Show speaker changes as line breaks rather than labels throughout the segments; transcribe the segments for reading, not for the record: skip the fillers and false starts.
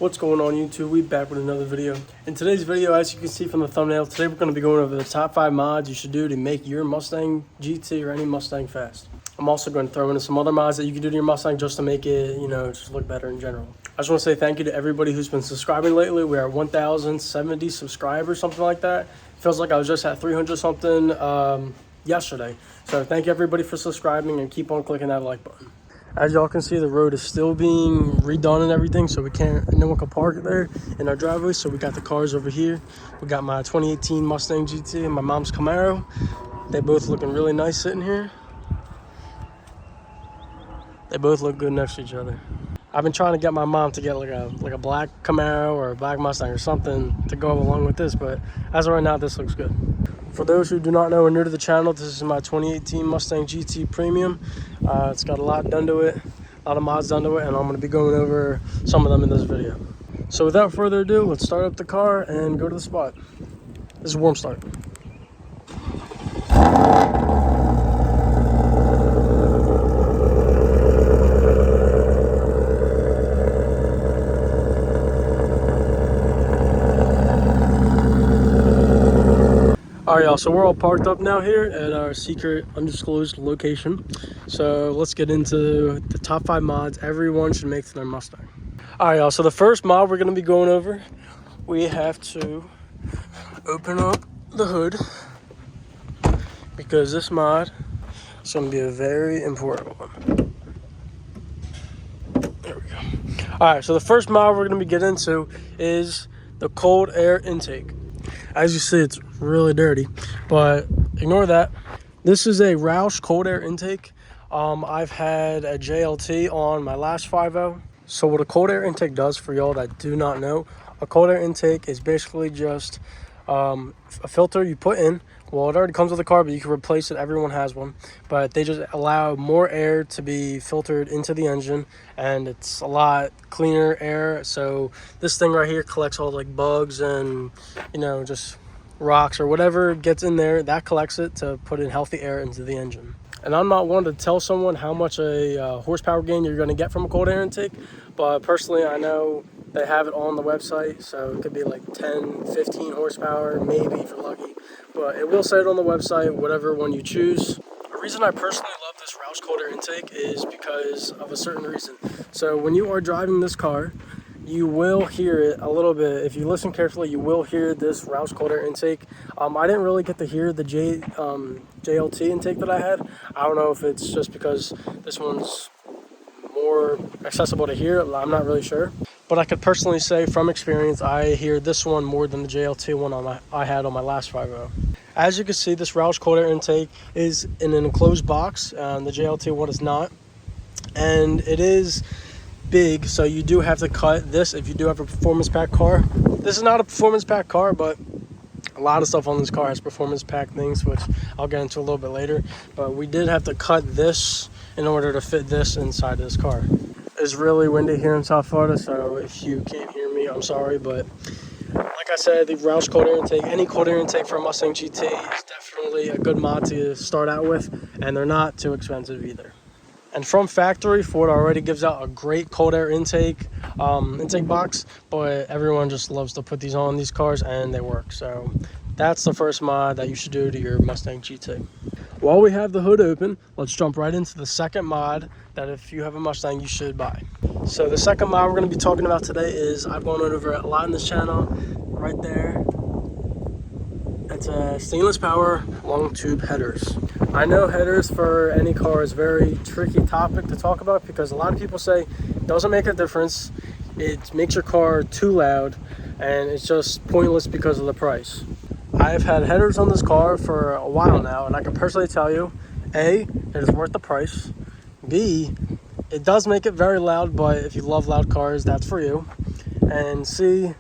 What's going on YouTube? We're back with another video. In today's video, as you can see from the thumbnail, today we're going to be going over the top 5 mods you should do to make your Mustang GT or any Mustang fast. I'm also going to throw in some other mods that you can do to your Mustang just to make it, just look better in general. I just want to say thank you to everybody who's been subscribing lately. We are 1,070 subscribers, something like that. It feels like I was just at 300 something yesterday. So thank you everybody for subscribing and keep on clicking that like button. As y'all can see, the road is still being redone and everything, so no one can park there in our driveway. So we got the cars over here. We got my 2018 Mustang GT and my mom's Camaro. They both looking really nice sitting here. They both look good next to each other. I've been trying to get my mom to get like a black Camaro or a black Mustang or something to go along with this, but as of right now, this looks good. For those who do not know or new to the channel, this is my 2018 Mustang GT Premium. It's got a lot done to it, a lot of mods done to it, and I'm going to be going over some of them in this video. So without further ado, let's start up the car and go to the spot. This is a warm start. Alright y'all, so we're all parked up now here at our secret undisclosed location. So let's get into the top 5 mods everyone should make to their Mustang. Alright y'all, so the first mod we're going to be going over, we have to open up the hood because this mod is going to be a very important one. There we go. Alright, so the first mod we're going to be getting into is the cold air intake. As you see, it's really dirty, but ignore that. This is a Roush cold air intake. I've had a JLT on my last 5.0. So what a cold air intake does, for y'all that do not know, a cold air intake is basically just a filter you put in. Well, it already comes with the car, but you can replace it. Everyone has one. But they just allow more air to be filtered into the engine, and it's a lot cleaner air. So this thing right here collects all like bugs and, just rocks or whatever gets in there. That collects it to put in healthy air into the engine. And I'm not one to tell someone how much a horsepower gain you're going to get from a cold air intake, but personally I know they have it on the website, so it could be like 10, 15 horsepower, maybe if you're lucky. But it will say it on the website, whatever one you choose. The reason I personally love this Roush cold air intake is because of a certain reason. So when you are driving this car, you will hear it a little bit. If you listen carefully, you will hear this Roush cold air intake. I didn't really get to hear the JLT intake that I had. I don't know if it's just because this one's more accessible to hear. I'm not really sure. But I could personally say from experience, I hear this one more than the JLT one I had on my last 5.0. As you can see, this Roush cold air intake is in an enclosed box. The JLT one is not. And it is big, so you do have to cut this if you do have a performance pack car. This is not a performance pack car, but a lot of stuff on this car has performance pack things, which I'll get into a little bit later. But we did have to cut this in order to fit this inside this car. It's really windy here in South Florida, so if you can't hear me, I'm sorry. But like I said, the Roush cold air intake, any cold air intake for a Mustang GT is definitely a good mod to start out with, and they're not too expensive either. And from factory, Ford already gives out a great cold air intake box, but everyone just loves to put these on these cars, and they work. So that's the first mod that you should do to your Mustang GT. While we have the hood open, let's jump right into the second mod that if you have a Mustang, you should buy. So the second mod we're going to be talking about today is, I've gone over it a lot in this channel, right there. It's a stainless power long tube headers. I know headers for any car is a very tricky topic to talk about because a lot of people say it doesn't make a difference. It makes your car too loud and it's just pointless because of the price. I've had headers on this car for a while now, and I can personally tell you, A, it is worth the price. B, it does make it very loud, but if you love loud cars, that's for you. And C,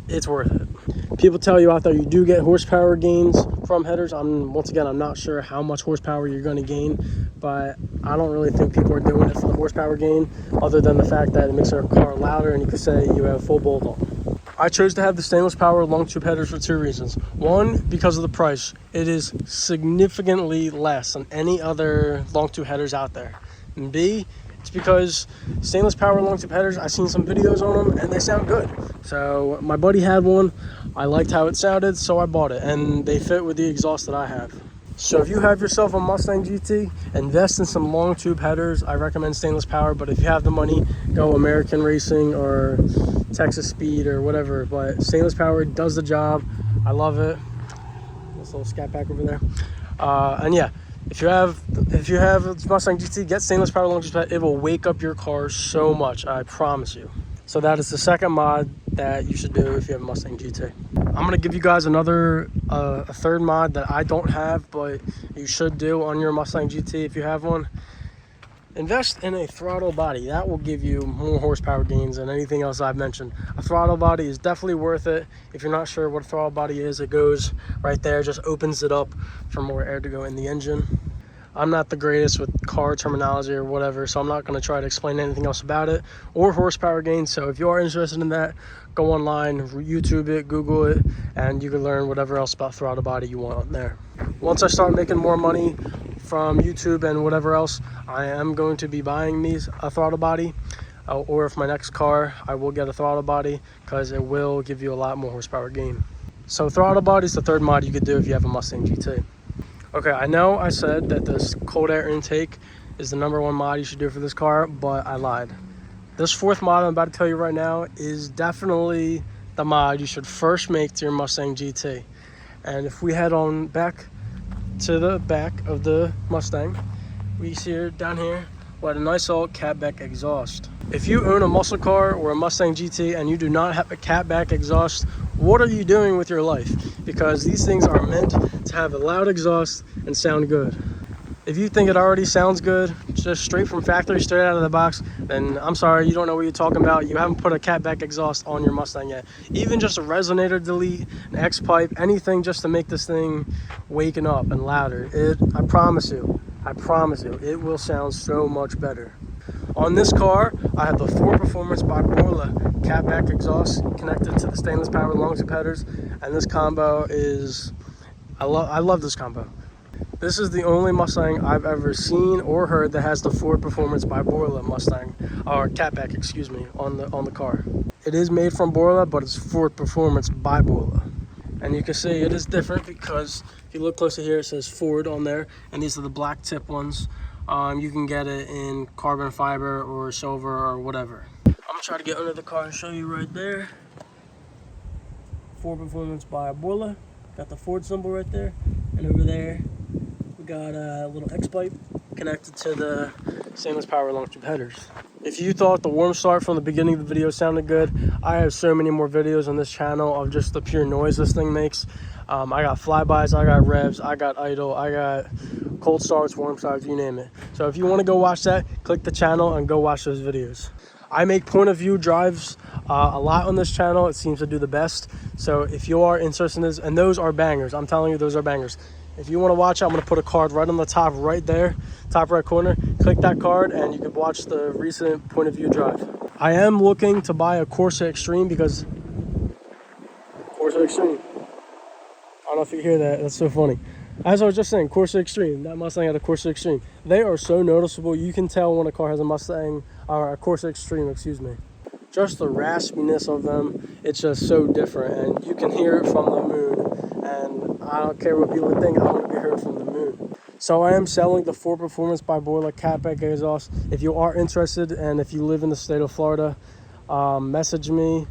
it's worth it. People tell you out there you do get horsepower gains from headers. Once again, I'm not sure how much horsepower you're going to gain, but I don't really think people are doing it for the horsepower gain, other than the fact that it makes your car louder and you could say you have full bolt on. I chose to have the stainless power long tube headers for 2 reasons. One, because of the price. It is significantly less than any other long tube headers out there. And B, It's because stainless power long tube headers, I've seen some videos on them and they sound good. So my buddy had one, I liked how it sounded, so I bought it, and they fit with the exhaust that I have. So if you have yourself a Mustang GT, invest in some long tube headers. I recommend stainless power, but if you have the money, go American Racing or Texas Speed or whatever. But stainless power does the job. I love it. This little scat pack over there. And yeah, if you have a Mustang GT, get stainless power long tube head. It will wake up your car so much, I promise you. So that is the second mod that you should do if you have a Mustang GT. I'm gonna give you guys another a third mod that I don't have, but you should do on your Mustang GT if you have one. Invest in a throttle body. That will give you more horsepower gains than anything else I've mentioned. A throttle body is definitely worth it. If you're not sure what a throttle body is, it goes right there, just opens it up for more air to go in the engine. I'm not the greatest with car terminology or whatever, so I'm not going to try to explain anything else about it or horsepower gain. So if you are interested in that, go online, YouTube it, Google it, and you can learn whatever else about throttle body you want on there. Once I start making more money from YouTube and whatever else, I am going to be buying a throttle body, or if my next car, I will get a throttle body because it will give you a lot more horsepower gain. So throttle body is the third mod you could do if you have a Mustang GT. Okay, I know I said that this cold air intake is the #1 mod you should do for this car, but I lied. This fourth mod I'm about to tell you right now is definitely the mod you should first make to your Mustang GT. And if we head on back to the back of the Mustang, we see here, down here, we had a nice old catback exhaust. If you own a muscle car or a Mustang GT and you do not have a catback exhaust, what are you doing with your life? Because these things are meant to have a loud exhaust and sound good. If you think it already sounds good, just straight from factory, straight out of the box, then I'm sorry, you don't know what you're talking about. You haven't put a catback exhaust on your Mustang yet. Even just a resonator delete, an X-pipe, anything just to make this thing waking up and louder. I promise you, it will sound so much better. On this car, I have the Ford Performance by Borla catback exhaust connected to the stainless power long tube headers, and this combo is, I love this combo. This is the only Mustang I've ever seen or heard that has the Ford Performance by Borla Mustang, or catback, excuse me, on the car. It is made from Borla, but it's Ford Performance by Borla. And you can see it is different because if you look closer here, it says Ford on there, and these are the black tip ones. You can get it in carbon fiber or silver or whatever. I'm gonna try to get under the car and show you right there. Ford Performance by Borla. Got the Ford symbol right there, and over there we got a little X-pipe connected to the stainless power long tube headers. If you thought the warm start from the beginning of the video sounded good, I have so many more videos on this channel of just the pure noise this thing makes. I got flybys, I got revs, I got idle, I got cold starts, warm starts, you name it. So if you want to go watch that, click the channel and go watch those videos. I make point of view drives a lot on this channel. It seems to do the best. So if you are interested in this, and those are bangers, I'm telling you, those are bangers. If you want to watch it, I'm going to put a card right on the top right there, top right corner. Click that card and you can watch the recent point of view drive. I am looking to buy a Corsa Extreme because Corsa Extreme. I don't know if you hear that. That's so funny. As I was just saying, Corsa Extreme. That Mustang had a Corsa Extreme. They are so noticeable. You can tell when a car has a Mustang, or a Corsa Extreme, excuse me. Just the raspiness of them, it's just so different. And you can hear it from the moon. And I don't care what people think, I want to be heard from the moon. So I am selling the Ford Performance by Borla catback exhaust. If you are interested, and if you live in the state of Florida, message me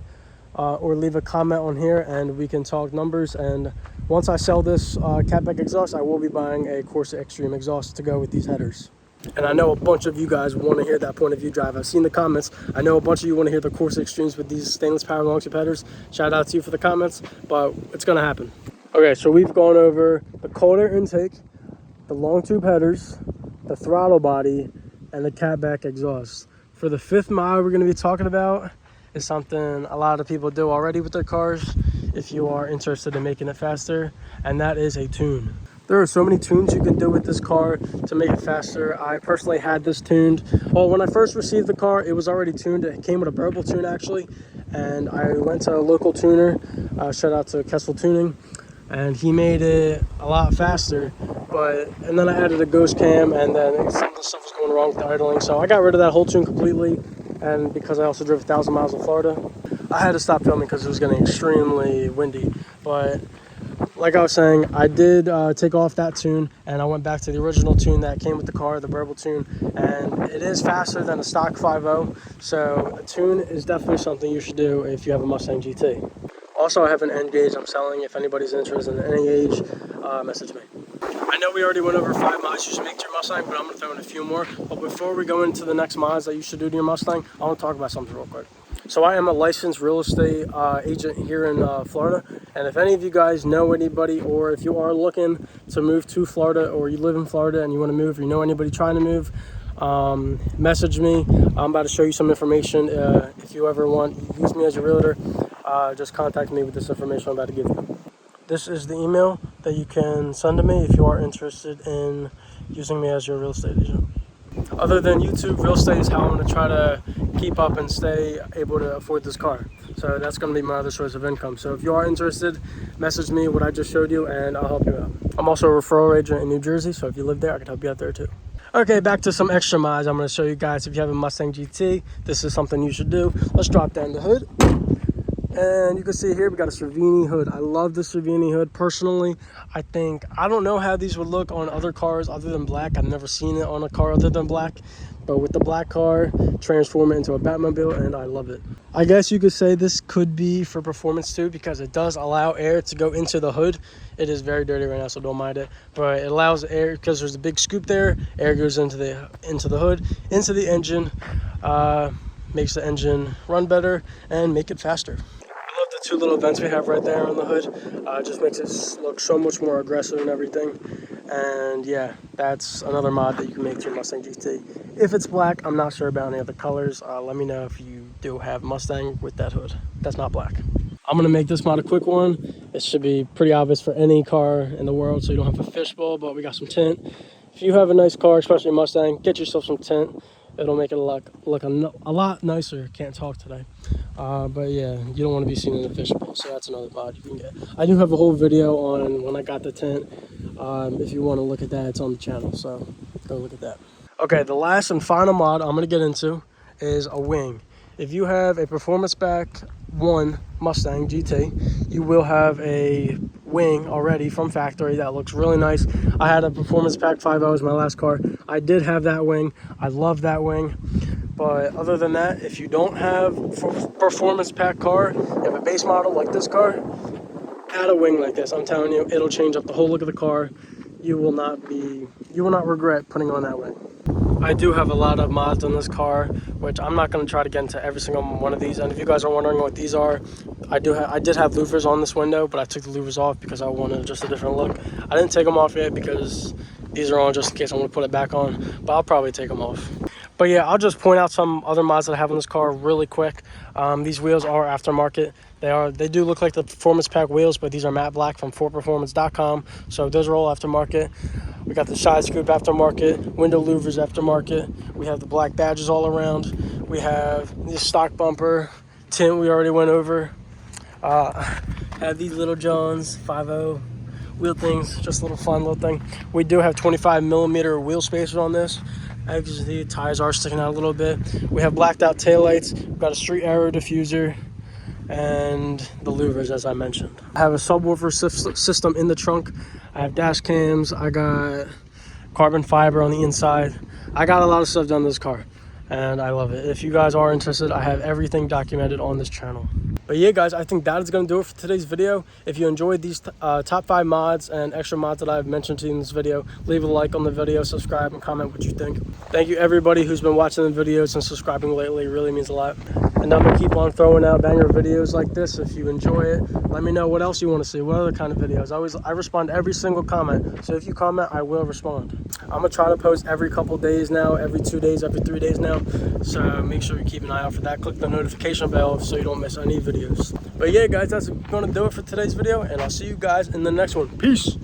or leave a comment on here and we can talk numbers. And once I sell this catback exhaust, I will be buying a Corsa Extreme exhaust to go with these headers. And I know a bunch of you guys want to hear that point of view drive. I've seen the comments. I know a bunch of you want to hear the Corsa Extremes with these stainless power long tube headers. Shout out to you for the comments, but it's going to happen. Okay, so we've gone over the cold air intake, the long tube headers, the throttle body, and the catback exhaust. For the fifth mod we're going to be talking about is something a lot of people do already with their cars if you are interested in making it faster, and that is a tune. There are so many tunes you can do with this car to make it faster. I personally had this tuned. Well, when I first received the car, it was already tuned. It came with a purple tune actually, and I went to a local tuner, shout out to Kessel Tuning, and he made it a lot faster. And then I added a ghost cam, and then some of the stuff was going going wrong with the idling. So I got rid of that whole tune completely. And because I also drove 1,000 miles in Florida, I had to stop filming because it was getting extremely windy. But like I was saying, I did take off that tune and I went back to the original tune that came with the car, the verbal tune, and it is faster than a stock 5.0. So a tune is definitely something you should do if you have a Mustang GT. Also, I have an end gauge I'm selling. If anybody's interested in any age, message me. I know we already went over 5 mods you should make to your Mustang, but I'm going to throw in a few more. But before we go into the next mods that you should do to your Mustang, I want to talk about something real quick. So I am a licensed real estate agent here in Florida. And if any of you guys know anybody, or if you are looking to move to Florida, or you live in Florida and you want to move, or you know anybody trying to move, message me. I'm about to show you some information. If you ever want to use me as your realtor, just contact me with this information I'm about to give you. This is the email that you can send to me if you are interested in using me as your real estate agent. Other than YouTube, real estate is how I'm going to try to keep up and stay able to afford this car. So that's going to be my other source of income. So if you are interested, message me what I just showed you and I'll help you out. I'm also a referral agent in New Jersey, so if you live there, I can help you out there too. Okay, back to some extra mods I'm going to show you guys. If you have a Mustang GT, this is something you should do. Let's drop down the hood. And you can see here we got a Cervini hood. I love the Cervini hood personally. I don't know how these would look on other cars other than black. I've never seen it on a car other than black. But with the black car, transform it into a Batmobile, and I love it. I guess you could say this could be for performance too, because it does allow air to go into the hood. It is very dirty right now, so don't mind it. But it allows air, because there's a big scoop there. Air goes into the hood, into the engine, makes the engine run better and make it faster. The 2 little vents we have right there on the hood just makes it look so much more aggressive and everything. And yeah, that's another mod that you can make to your Mustang GT. If it's black, I'm not sure about any other colors. Let me know if you do have Mustang with that hood that's not black. I'm going to make this mod a quick one. It should be pretty obvious for any car in the world, so you don't have a fishbowl, but we got some tint. If you have a nice car, especially a Mustang, get yourself some tint. It'll make it look a lot nicer. Can't talk today. But yeah, you don't want to be seen in the fishbowl, so that's another mod you can get. I do have a whole video on when I got the tint. If you want to look at that, it's on the channel, so go look at that. Okay, the last and final mod I'm going to get into is a wing. If you have a Performance Pack 1 Mustang GT, you will have a wing already from factory that looks really nice. I had a Performance Pack 5.0 as my last car. I did have that wing. I love that wing. But other than that, if you don't have a Performance Pack car, you have a base model like this car, add a wing like this. I'm telling you, it'll change up the whole look of the car. You will not regret putting on that wing. I do have a lot of mods on this car, which I'm not going to try to get into every single one of these. And if you guys are wondering what these are, I did have louvers on this window, but I took the louvers off because I wanted just a different look. I didn't take them off yet because these are on just in case I want to put it back on, but I'll probably take them off. But yeah, I'll just point out some other mods that I have on this car really quick. These wheels are aftermarket. They do look like the Performance Pack wheels, but these are matte black from FordPerformance.com. So those are all aftermarket. We got the side scoop aftermarket, window louvers aftermarket. We have the black badges all around. We have this stock bumper, tint we already went over. Have these little Johns 5.0 wheel things, just a little fun little thing. We do have 25mm wheel spacers on this. As you can see, the tires are sticking out a little bit. We have blacked out taillights. We've got a street arrow diffuser and the louvers, as I mentioned. I have a subwoofer system in the trunk. I have dash cams. I got carbon fiber on the inside. I got a lot of stuff done to this car and I love it. If you guys are interested, I have everything documented on this channel. But yeah, guys, I think that is going to do it for today's video. If you enjoyed these top 5 mods and extra mods that I've mentioned to you in this video, leave a like on the video, subscribe, and comment what you think. Thank you everybody who's been watching the videos and subscribing lately. It really means a lot. And I'm going to keep on throwing out banger videos like this. If you enjoy it, let me know what else you want to see, what other kind of videos. I respond to every single comment. So if you comment, I will respond. I'm going to try to post every couple days now, every 2 days, every 3 days now. So make sure you keep an eye out for that. Click the notification bell so you don't miss any videos. But yeah, guys, that's going to do it for today's video, and I'll see you guys in the next one. Peace.